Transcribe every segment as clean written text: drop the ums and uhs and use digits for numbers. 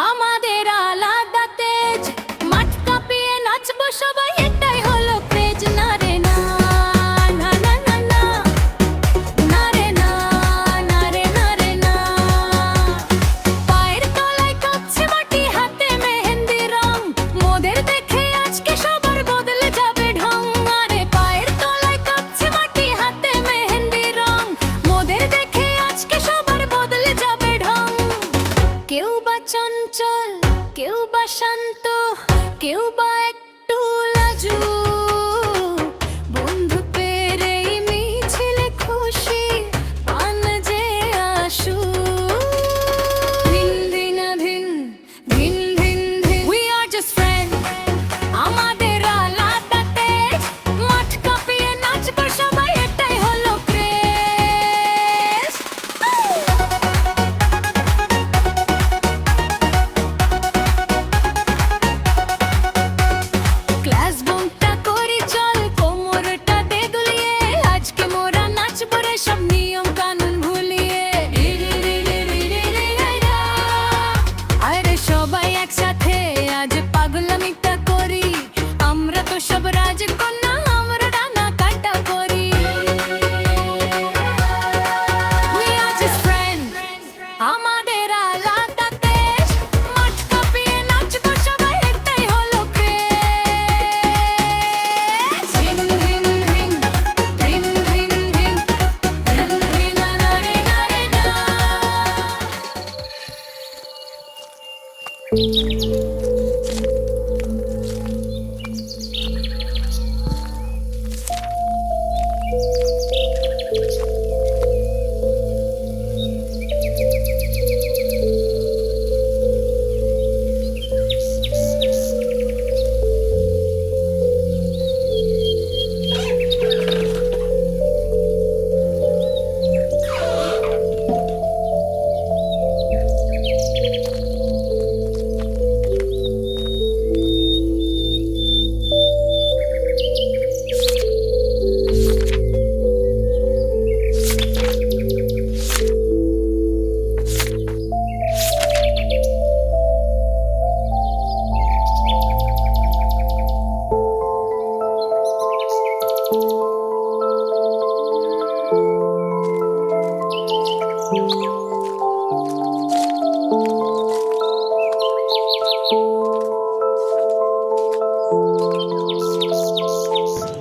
আমাদের আলাদা তেজ, মাঠ কাঁপিয়ে নাচবো সবাই, এটাই হলো ক্রেজ। না রে না, না না না না, না রে না, না রে না রে না। পায়ের তলায় কাঁপছে মাটি, হাতে মেহেন্দি রং, মোদের দেখে আজকে সবার বদলে যাবে ঢং। আরে পায়ের তলায় কাঁপছে মাটি, হাতে মেহেন্দি রং, মোদের দেখে আজকে সবার বদলে যাবে ঢং। কেউ বা চঞ্চল, কেউ বা শান্ত, কেউ বা একটু লাজুক, বন্ধুত্বের এই মিছিলে খুশি পান যে আসুক। ধিন ধিন ধিন, ধিন ধিন ধিন, we are just friends, আমাদের আলাদা তেজ, মাঠ কাঁপিয়ে নাচবো সবাই, এটাই হলো ক্রেজ। ক্লাস বন্ধটা করি চল, কোমরটা দে দুলিয়ে, আজকে মোরা নাচবো রে সব নিয়ম কানুন ভুলিয়ে। আরে সবাই একসাথে আজ পাগলামিটা করি, আমরা তো সব রাজকন্যা, আমরা ডানা কাটা করি। We are just friends, আমাদের আলাদা তেজ, মাঠ কাঁপিয়ে নাচবো সবাই, এটাই হলো ক্রেজ। ধিন ধিন ধিন, ধিন ধিন ধিন, ধিন ধিন না রে না রে না।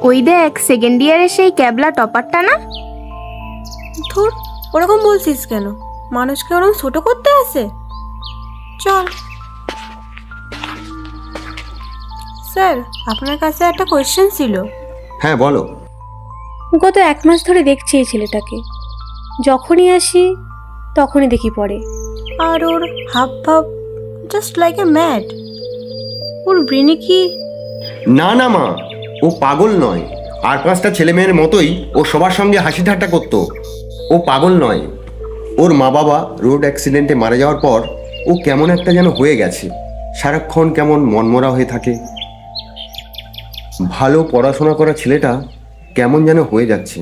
ওই দেখ, সেকেন্ড ইয়ারের সেই ক্যাবলা টপারটা না? ধুর, ওরকম বলছিস কেন? মানুষকে ওরকম ছোট করতে আসে? চল। স্যার, আপনার কাছে একটা কোয়েশ্চেন ছিল। হ্যাঁ বলো। গত 1 মাস ধরে দেখছি এই ছেলেটাকে, যখনই আসি তখনই দেখি পড়ে, আর ওর হাব ভাব জাস্ট লাইক এ ম্যাড। ওর ব্রেনে কি? না না মা, ও পাগল নয়। আর 5টা ছেলে মেয়ের মতোই ও সবার সঙ্গে হাসি ঠাট্টা করতো। ও পাগল নয়। ওর মা বাবা রোড অ্যাক্সিডেন্টে মারা যাওয়ার পর ও কেমন একটা যেন হয়ে গেছে, সারাক্ষণ কেমন মনমরা হয়ে থাকে। ভালো পড়াশোনা করা ছেলেটা কেমন যেন হয়ে যাচ্ছে।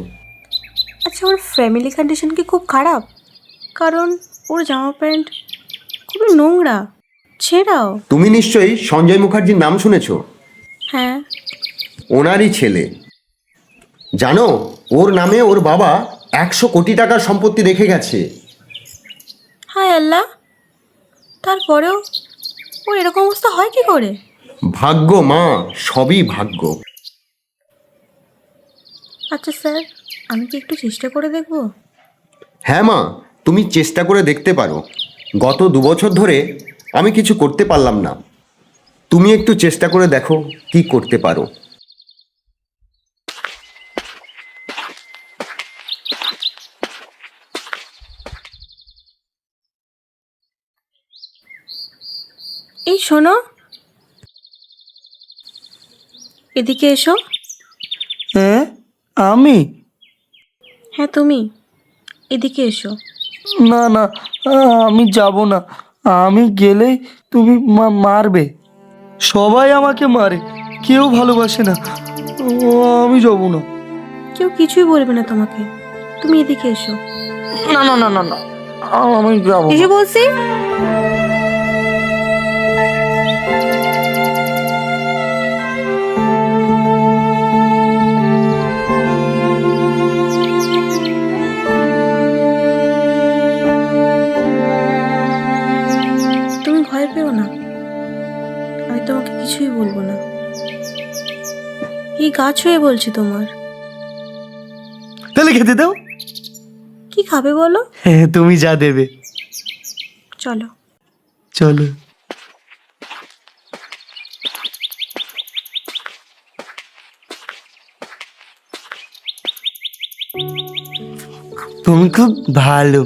আচ্ছা, ওর ফ্যামিলি কন্ডিশন কি খুব খারাপ? কারণ ওর জামা প্যান্ট খুবই নোংরা, ছেঁড়াও। তুমি নিশ্চয়ই সঞ্জয় মুখার্জির নাম শুনেছো? হ্যাঁ। ওনারই ছেলে। জানো, ওর নামে ওর বাবা 100 কোটি টাকার সম্পত্তি রেখে গেছে। হায় আল্লাহ, তারপরেও ওর এরকম অবস্থা হয় কি করে? ভাগ্য মা, সবই ভাগ্য। আচ্ছা স্যার, আমি কি একটু চেষ্টা করে দেখব? হ্যাঁ মা, তুমি চেষ্টা করে দেখতে পারো। গত 2 বছর ধরে আমি কিছু করতে পারলাম না, তুমি একটু চেষ্টা করে দেখো কি করতে পারো। এই শোনো, এদিকে এসো। হ্যাঁ, আমি? হ্যাঁ তুমি, এদিকে এসো। না না, আমি যাব না। আমি গেলেই তুমি মারবে। সবাই আমাকে মারে, কেউ ভালোবাসে না। আমি যাব না। কেউ কিছুই বলবে না তোমাকে, তুমি এদিকে এসো। না না না না না, আমি যাব এসে বলছি। তুমি ভয় পেও না, আমি তোমাকে কিছুই বলবো না। এই গাছ হয়ে বলছি তোমার। তাহলে খেতে দাও। কি খাবে বলো? হ্যাঁ, তুমি যা দেবে। চলো। চলো। তুমি খুব ভালো।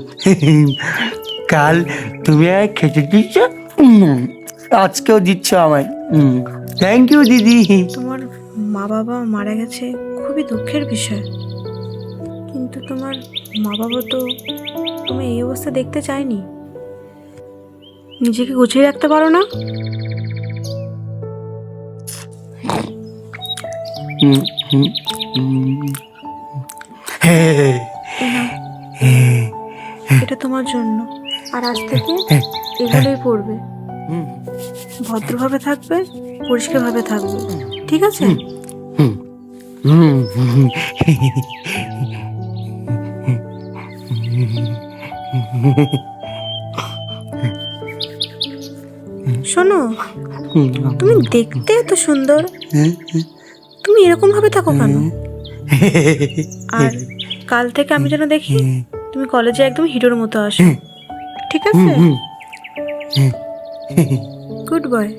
কাল তুমি আর খেতে দিচ্ছ, আজকেও দিচ্ছ আমায়। থ্যাংক ইউ দিদি। তোমার মা বাবা মারা গেছে, খুবই দুঃখের বিষয়। কিন্তু তোমার মা বাবা তো তুমি এই অবস্থা দেখতে চায়নি। নিজেকে গুছিয়ে রাখতে পারো না? এটা তোমার জন্য, আর আজ থেকে এগুলোই পড়বে। ভদ্রভাবে থাকবে, পরিষ্কারভাবে থাকবে, ঠিক আছে? শোনো, তুমি দেখতে এত সুন্দর, তুমি এরকম ভাবে থাকো কেন? আর কাল থেকে আমি যেন দেখি তুমি কলেজে একদম হিরোর মতো আসো, ঠিক আছে? Good boy.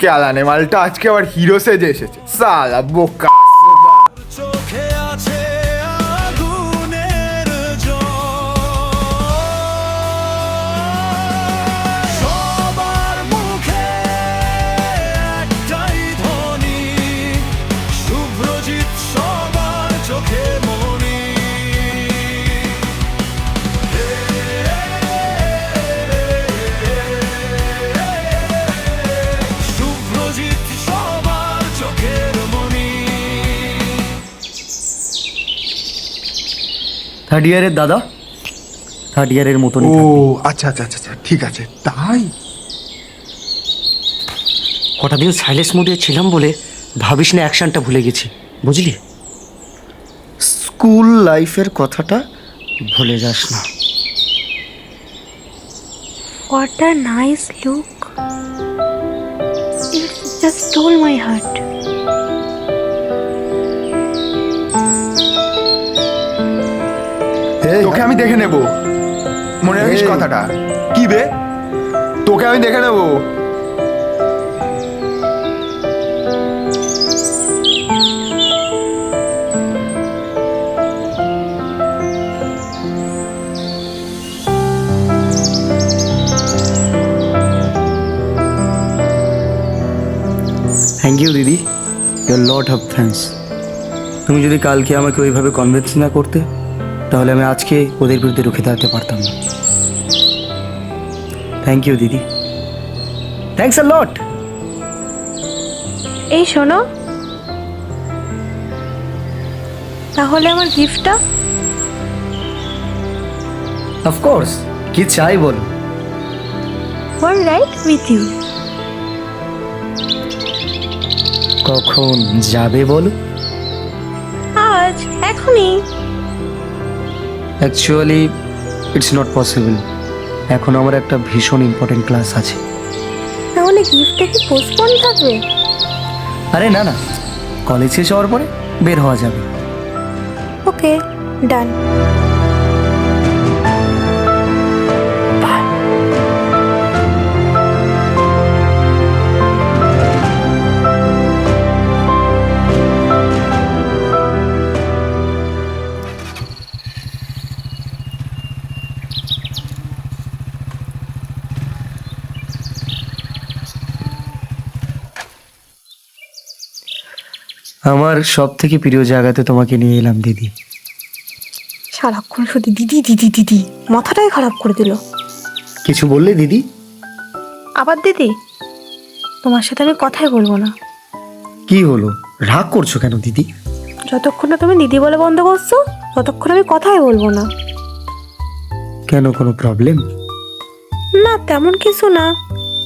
ক্যালানে মালটা আজকে আবার হিরো সেজে এসেছে, সালা বোকা। চোখে আছে আগুনের সবার মুখে একটাই ধ্বনি, শুভ্রজিৎ সবার চোখে মনি। শুভ্রজিৎ সবার চোখের মনি। থার্ড ইয়ারের দাদা, থার্ড ইয়ারের মতন। ও আচ্ছা আচ্ছা আচ্ছা আচ্ছা, ঠিক আছে। তাই কটা দিন সাইলেন্স মোডে ছিলাম বলে ভাবিস না অ্যাকশনটা ভুলে গেছি, বুঝলি? স্কুল লাইফের কথাটা ভুলে যাস না। What a nice look. It just stole my heart. তোকে আমি দেখে নেব, মনে রাখিস কথাটা। কি বে, তোকে আমি দেখে নেব। থ্যাংক ইউ দিদি, ইউর লট অফ থ্যাঙ্কস। তুমি যদি কালকে আমাকে ওইভাবে কনভিন্স না করতে, তাহলে আমি আজকে ওদের বিরুদ্ধে রুখে দাঁড়াতে পারতাম না। থ্যাংক ইউ দিদি, থ্যাঙ্কস আ লট। এই শোনো, তাহলে আমার গিফটটা? অফকোর্স, কি চাই বলো? One right with you. কখন যাবে বলো? আজ, এখনই। Actually it's not possible. এখন আমার একটা ভীষণ ইম্পর্টেন্ট ক্লাস আছে। তাহলে তাহলে গিফটটা কি পোস্টপন থাকবে? আরে না না, কলেজ শেষ হওয়ার পরে বের হওয়া যাবে। ওকে, ডান। আমার সব থেকে প্রিয় জায়গাতে তোমাকে নিয়ে এলাম দিদি। সারাক্ষণ শুধু দিদি দিদি দিদি, মাথাটাই খারাপ করে দিল। কিছু বললে দিদি? আবার দিদি? তোমার সাথে আমি কথাই বলবো না। কি হলো, রাগ করছো কেন দিদি? যতক্ষণ না তুমি দিদি বলে বন্ধ করছো ততক্ষণ আমি কথাই বলবো না। কেন, কোনো প্রবলেম? না তেমন কিছু না,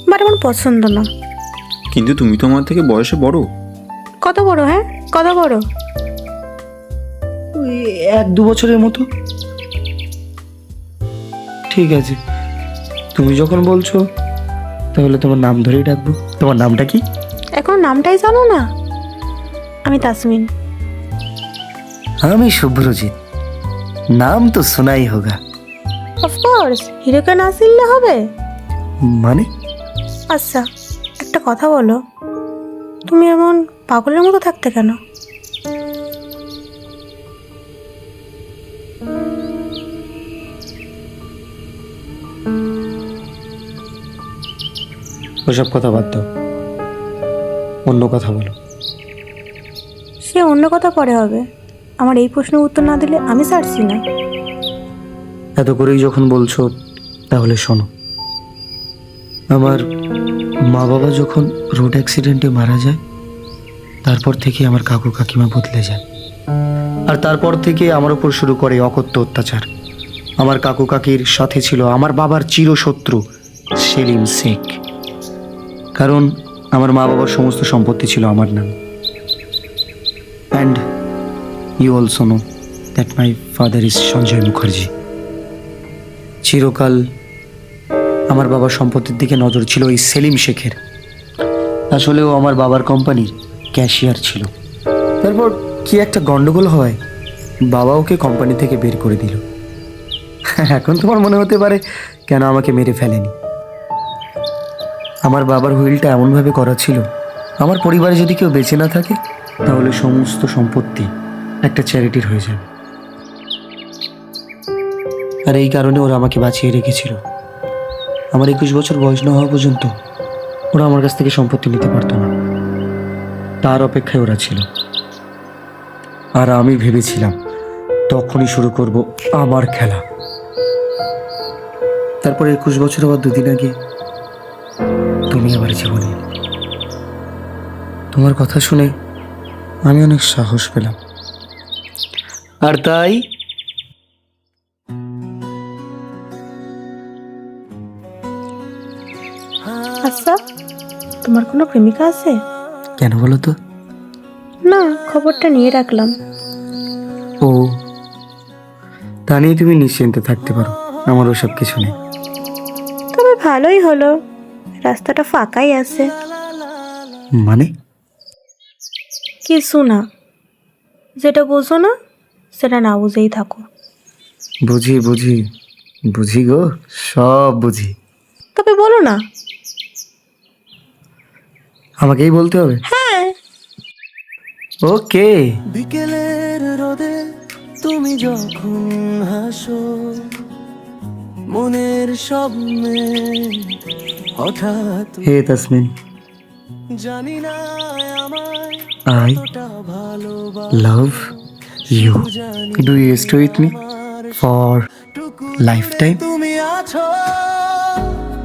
বাট আমার পছন্দ না। কিন্তু তুমি তো আমার থেকে বয়সে বড়। কত বড়? হ্যাঁ কত বড়? ওই 1-2 বছরের মতো। ঠিক আছে, তুমি যখন বলছো তাহলে তোমার নাম ধরেই ডাকবো। তোমার নামটা কি? এখন নামটাই জানো না? আমি তাসমিন। আমি শুভ্রজিৎ। নাম তো শোনাই হোগা। অফকোর্স, হিরোকে না চিনলে হবে? মানে? আচ্ছা একটা কথা বলো, তুমি এমন পাগলের মতো থাকতে কেন? ওসব কথা বাদ দাও, অন্য কথা বলো। সে অন্য কথা পরে হবে, আমার এই প্রশ্নের উত্তর না দিলে আমি ছাড়ছি না। এত করেই যখন বলছো তাহলে শোনো। আমার মা বাবা যখন রোড অ্যাক্সিডেন্টে মারা যায়, তারপর থেকে আমার কাকু কাকিমা বদলে যায়। আর তারপর থেকে আমার উপর শুরু করে অকথ্য অত্যাচার। আমার কাকু কাকির সাথে ছিল আমার বাবার চিরশত্রু সেলিম শেখ, কারণ আমার মা বাবার সমস্ত সম্পত্তি ছিল আমার নামে। And you also know that my father is Sanjay Mukherjee. চিরকাল আমার বাবার সম্পত্তির দিকে নজর ছিল এই সেলিম শেখের। আসলেও আমার বাবার কোম্পানির ক্যাশিয়ার ছিল। তারপর কি একটা গন্ডগোল হয়, বাবা ওকে কোম্পানি থেকে বের করে দিল। এখন তোমার মনে হতে পারে কেন আমাকে মেরে ফেলেনি। আমার বাবার হুইলটা এমনভাবে করা ছিল, আমার পরিবারে যদি কেউ বেঁচে না থাকে তাহলে সমস্ত সম্পত্তি একটা চ্যারিটির হয়ে যাবে। আর এই কারণে ওরা আমাকে বাঁচিয়ে রেখেছিল। আমার 21 বছর বয়স না হওয়া পর্যন্ত ওরা আমার কাছ থেকে সম্পত্তি নিতে পারতো না, তার অপেক্ষায় ওরা ছিল। আর আমি ভেবেছিলাম তখনই শুরু করব আমার খেলা। তারপর 21 বছর আবার 2 দিন আগে তুমি আমার জীবনে। তোমার কথা শুনে আমি অনেক সাহস পেলাম, আর তাই আচ্ছা তোমার কোনো প্রেমিকা আছে? কেন বলো তো? না, খবরটা নিয়ে রাখলাম। ও, তা নিয়ে তুমি নিশ্চিন্তে থাকতে পারো, আমার ওসব কিছু নেই। তবে ভালোই হলো, রাস্তাটা ফাঁকাই আছে। মানে? কিছু না, যেটা বোঝো না সেটা না বুঝেই থাকো। বুঝি বুঝি বুঝি গো, সব বুঝি। তবে বলো না। আমাকেই বলতে হবে? হ্যাঁ। ওকে। বিকেলের রোদে তুমি যখন হাসো, মনের স্বপ্নে হঠাৎ হে তাসমিন, জানি না আমায় আই কতটা ভালোবাসো, love you. Do you stay with me for lifetime? তুমি আছো,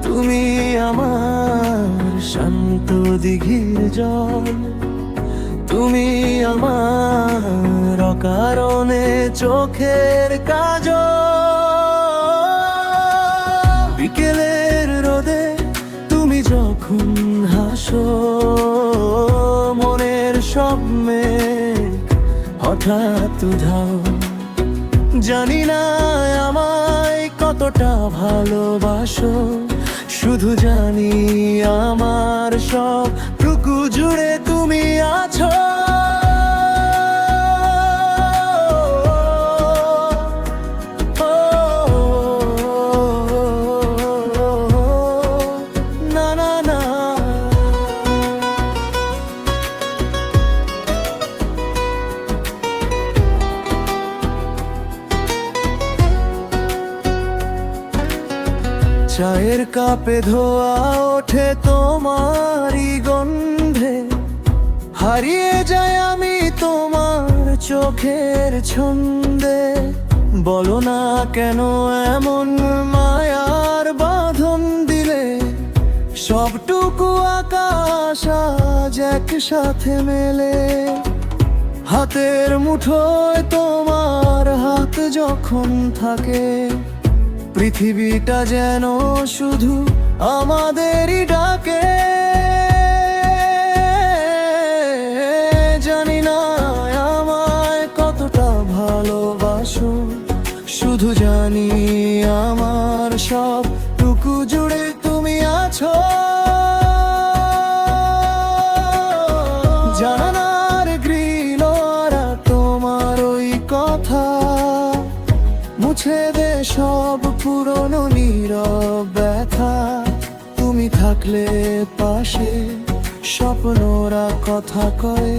তুমি আমার শান্ত দিঘির জল, তুমি আমার অকারণে চোখের কাজল। বিকেলের রোদে তুমি যখন হাসো, মনের স্বপ্নে হঠাৎ উধাও, জানি না আমায় কতটা ভালোবাসো, শুধু জানি আমার সব টুকু জুড়ে তুমি আছো। না না না, চায়ের কাপে ধোয়া ওঠে তোমারই গন্ধে, হারিয়ে যাই আমি তোমার চোখের ছন্দে। বলো না কেন এমন মায়ার বাঁধন দিলে, সবটুকু আকাশ আজ একসাথে মেলে। হাতের মুঠোয় তোমার হাত যখন থাকে, পৃথিবীটা যেন শুধু আমাদেরই ডাকে। জানি না আমায় কতটা ভালোবাসো, শুধু জানি আমার সব টুকু জুড়ে তুমি আছো। জানানার গ্রিল তোমার ওই কথা মুছে দে সব পুরনো নীরব ব্যথা। তুমি থাকলে পাশে স্বপ্নরা কথা কয়,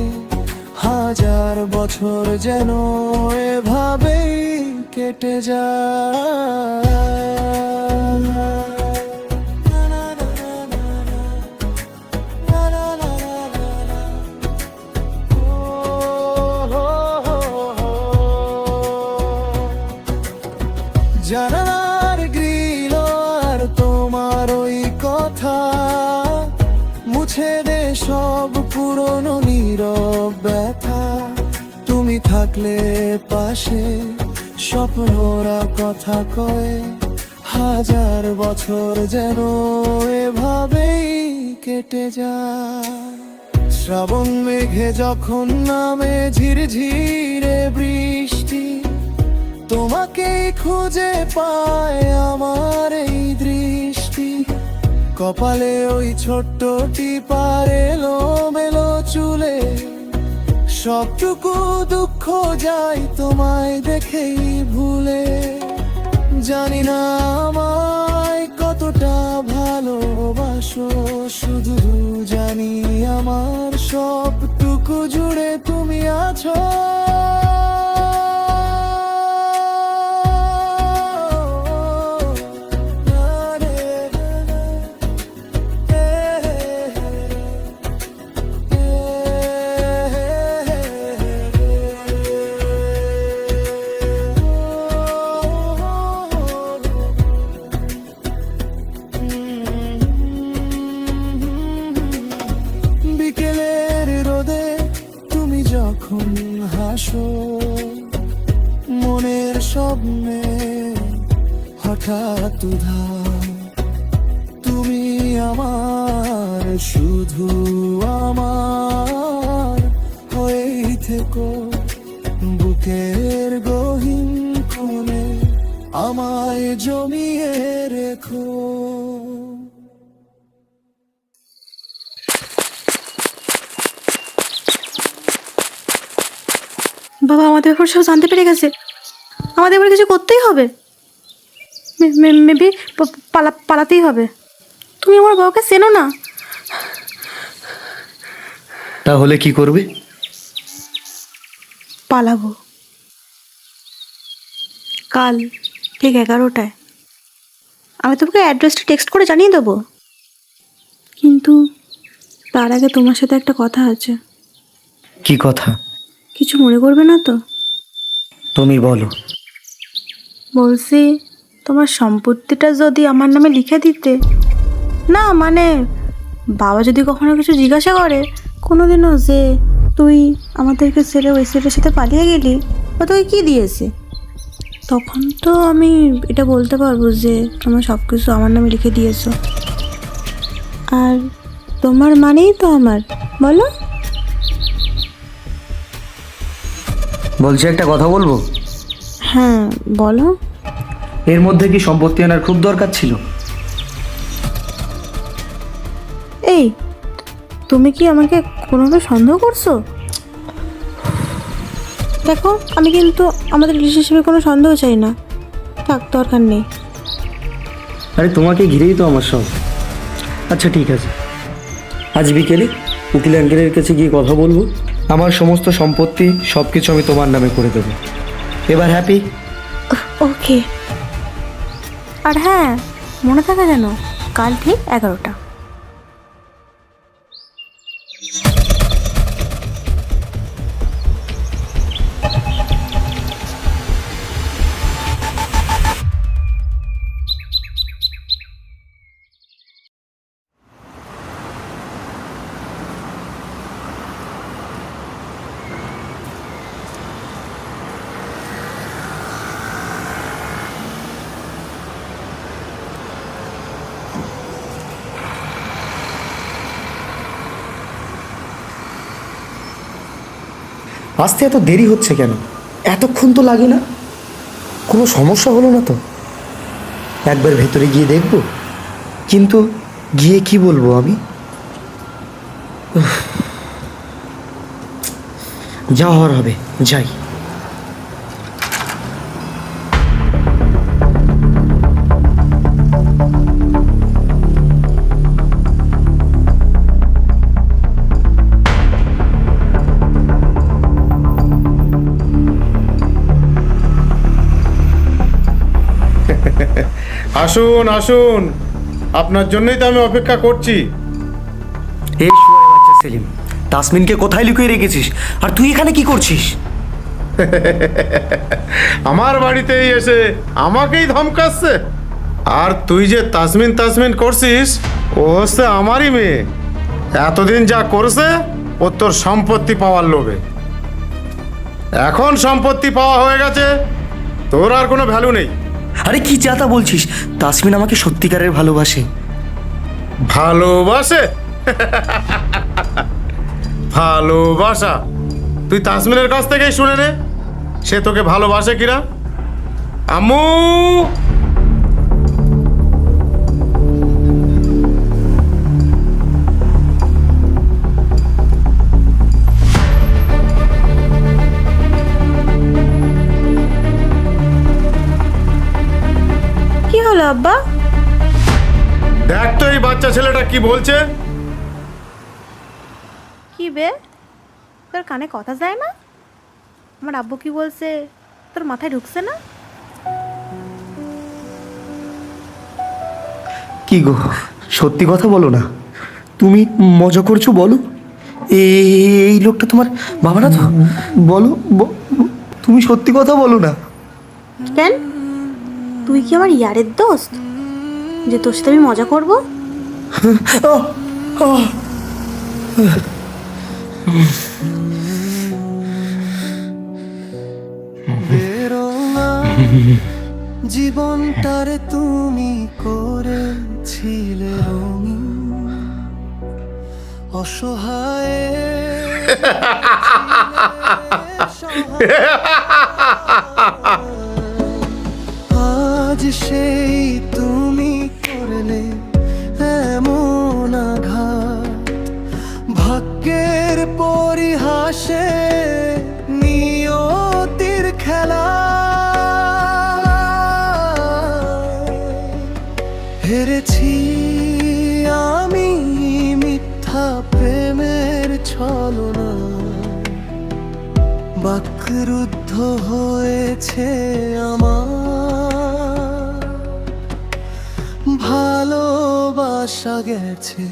হাজার বছর যেন এভাবেই কেটে যায়। জানালার গ্রিল আর তোমার ওই কথা মুছে দে সব পুরনো নীরব ব্যথা। তুমি থাকলে পাশে স্বপ্নরা কথা কয়, হাজার বছর যেন এভাবেই কেটে যায়। শ্রাবণ মেঘে যখন নামে ঝিরঝিরে বৃষ্টি, তোমাকে খুঁজে পায় আমার এই দৃষ্টি। কপালে ওই ছোট্ট টিপার এলোমেলো চুলে, সবটুকু দুঃখ যায় তোমায় দেখেই ভুলে। জানি না আমায় কতটা ভালোবাসো, শুধু জানি আমার সবটুকু জুড়ে তুমি আছো। বিকেলের রোদে তুমি যখন হাসো, মনের স্বপ্নে হঠাৎ উধাও। তুমি আমার শুধু আমার হয়েই থেকো, বুকের গহীন কোণে আমায় জমিয়ে রেখো। বাবা আমাদের ব্যাপারে সব জানতে পেরে গেছে, আমাদের এবার কিছু করতেই হবে। মেবি পালাতেই হবে। তুমি আমার বাবাকে চেনো না। তাহলে কি করবে? পালাবো কাল ঠিক 11টায়। আমি তোমাকে অ্যাড্রেসটা টেক্সট করে জানিয়ে দেবো, কিন্তু তার আগে তোমার সাথে একটা কথা আছে। কি কথা? কিছু মনে করবে না তো? তুমি বলো। বলছি তোমার সম্পত্তিটা যদি আমার নামে লিখে দিতে। না মানে বাবা যদি কখনো কিছু জিজ্ঞাসা করে কোনোদিনও যে তুই আমাদেরকে ছেড়ে ওই ছেলের সাথে পালিয়ে গেলি, বা তোকে কী দিয়েছে, তখন তো আমি এটা বলতে পারবো যে তোমার সব কিছু আমার নামে লিখে দিয়েছো। আর তোমার মানেই তো আমার, বলো। বলছি একটা কথা বলবো? হ্যাঁ বলো। এর মধ্যে কি সম্পত্তি আনার খুব দরকার ছিল? তুমি কি আমাকে কোনোভাবে সন্দেহ করছো? দেখো, আমি কিন্তু আমাদের রিলেশনশিপে কোনো সন্দেহ চাই না। থাক, দরকার নেই। আরে তোমাকে ঘিরেই তো আমার সব। আচ্ছা ঠিক আছে, আজ বিকেলে উকিল আঙ্কেলের কাছে গিয়ে কথা বলবো। আমার সমস্ত সম্পত্তি সব কিছু আমি তোমার নামে করে দেবো। এবার হ্যাপি? ওকে। আর হ্যাঁ, মনে থাকা যেন, কাল ঠিক 11টা। আসতে এত দেরি হচ্ছে কেন? এতক্ষণ তো লাগে না। কোনো সমস্যা হলো না তো? একবার ভেতরে গিয়ে দেখব, কিন্তু গিয়ে কি বলবো আমি? যা হওয়ার হবে, যাই। আসুন আসুন, আপনার জন্যই তো আমি অপেক্ষা করছি। এই শুয়ারের বাচ্চা সেলিম, তাসমিনকে কোথায় লুকিয়ে রেখেছিস? আর তুই এখানে কি করছিস? আমার বাড়িতেই এসে আমাকেই ধমকাচ্ছে। আর তুই যে তাসমিন তাসমিন করছিস, ও হচ্ছে আমারই মেয়ে। এতদিন যা করছে ও তোর সম্পত্তি পাওয়ার লোভে। এখন সম্পত্তি পাওয়া হয়ে গেছে, তোর আর কোনো ভ্যালু নেই। আরে কি চাতা বলছিস? তাসমিন আমাকে সত্যিকারের ভালোবাসে। ভালোবাসে? ভালোবাসা তুই তাসমিনের কাছ থেকেই শুনে নে, সে তোকে ভালোবাসে কিনা। আম্মু, কি হলো আব্বা? দেখ তো এই বাচ্চা ছেলেটা কি বলছে। কি বে, তোর কানে কথা যায় না? আমার আব্বু কি বলছে তোর মাথায় ঢুকছে না? কি গো, সত্যি কথা বলো না। তুমি মজা করছো বলো? এই লোকটা তোমার বাবা না তো? বলো, তুমি সত্যি কথা বলো না। কেন, তুই কি আমার ইয়ারের দোস্ত যে তোর সাথে আমি মজা করবো? বেরো না, জীবনটারে তুমি করেছিলে রঙিন, অসহায় আজ সেই তুমি করলে এমন আঘাত, ভাগ্যের পরিহাসে নিয়তির খেলা। হেরেছি আমি মিথ্যা প্রেমের ছলনা, বাকরুদ্ধ হয়েছে আমার, ভালোবাসা গেছে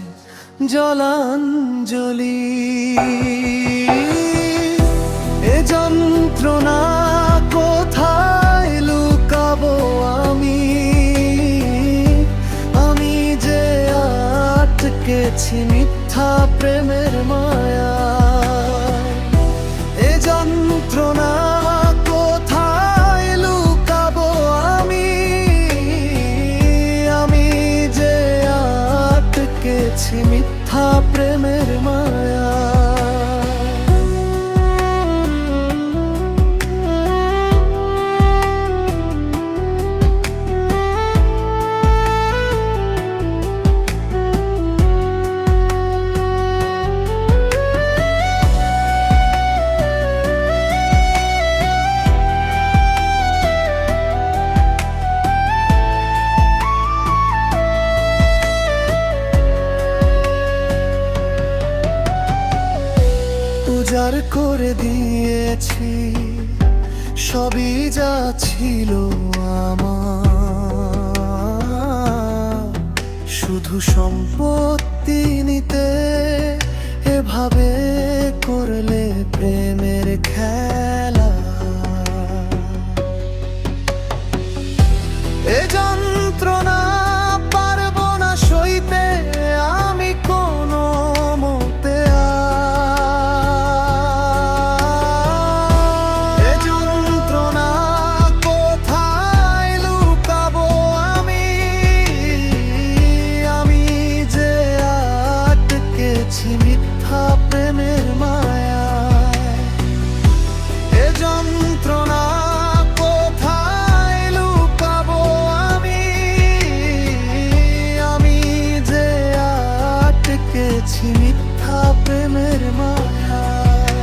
জলাঞ্জলি। এ যন্ত্রণা কোথায় লুকাবো আমি, আমি যে আটকেছি মিথ্যা প্রেমের মায়া। এ যন্ত্রণা কোথায় লুকাবো আমি, আমি যে আটকেছি মিথ্যা প্রেমের মায়া। উজাড় করে দিয়েছি সবই যা ছিল আমার, শুধু সম্পত্তি নিতে এভাবে করলে প্রেমের খেলা। এ যন্ত্রণা পারবো না সইতে আমি কোনো মতে আর। এ যন্ত্রণা কোথায় লুকাবো আমি, আমি যে আটকেছি মিথ্যা প্রেমের মায়ায়। এ যন্ত্রণা কোথায় লুকাবো আমি, আমি যে আটকেছি মিথ্যা প্রেমের মায়ায়।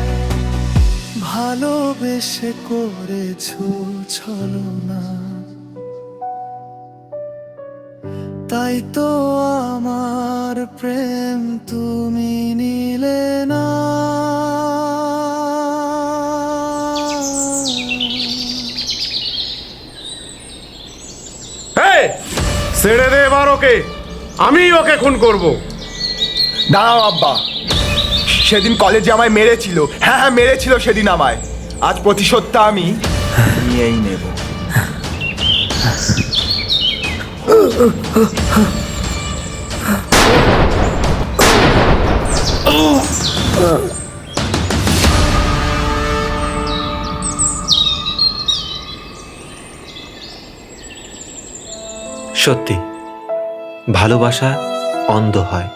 ভালোবেসে করেছো ছলনা, তাই তো আমার প্রেম তুমি নিলে না। এই, ছেড়ে দে এবার ওকে, আমি ওকে খুন করব। দাঁড়াও আব্বা, সেদিন কলেজে আমায় মেরেছিল। হ্যাঁ হ্যাঁ মেরেছিল সেদিন আমায়। আজ প্রতিশোধটা আমি নিয়েই নেব। সত্যি ভালোবাসা অন্ধ হয়।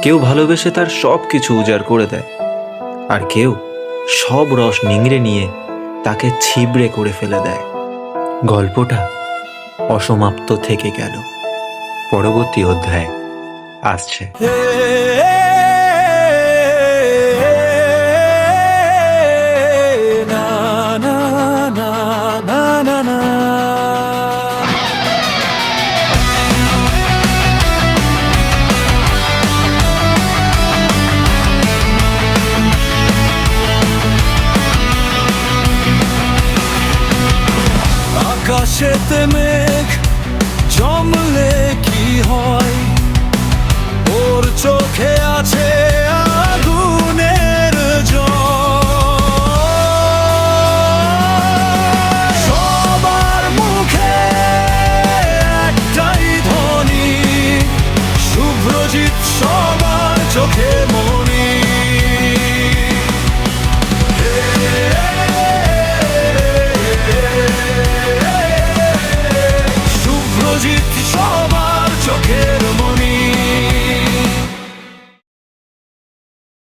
কেউ ভালোবেসে তার সব কিছু উজাড় করে দেয়, আর কেউ সব রস নিংড়ে নিয়ে তাকে ছিবড়ে করে ফেলে দেয়। গল্পটা অসমাপ্ত থেকে গেল। পরবর্তী অধ্যায় আসছে। আকাশেতে মেঘ জমলে কি হয়?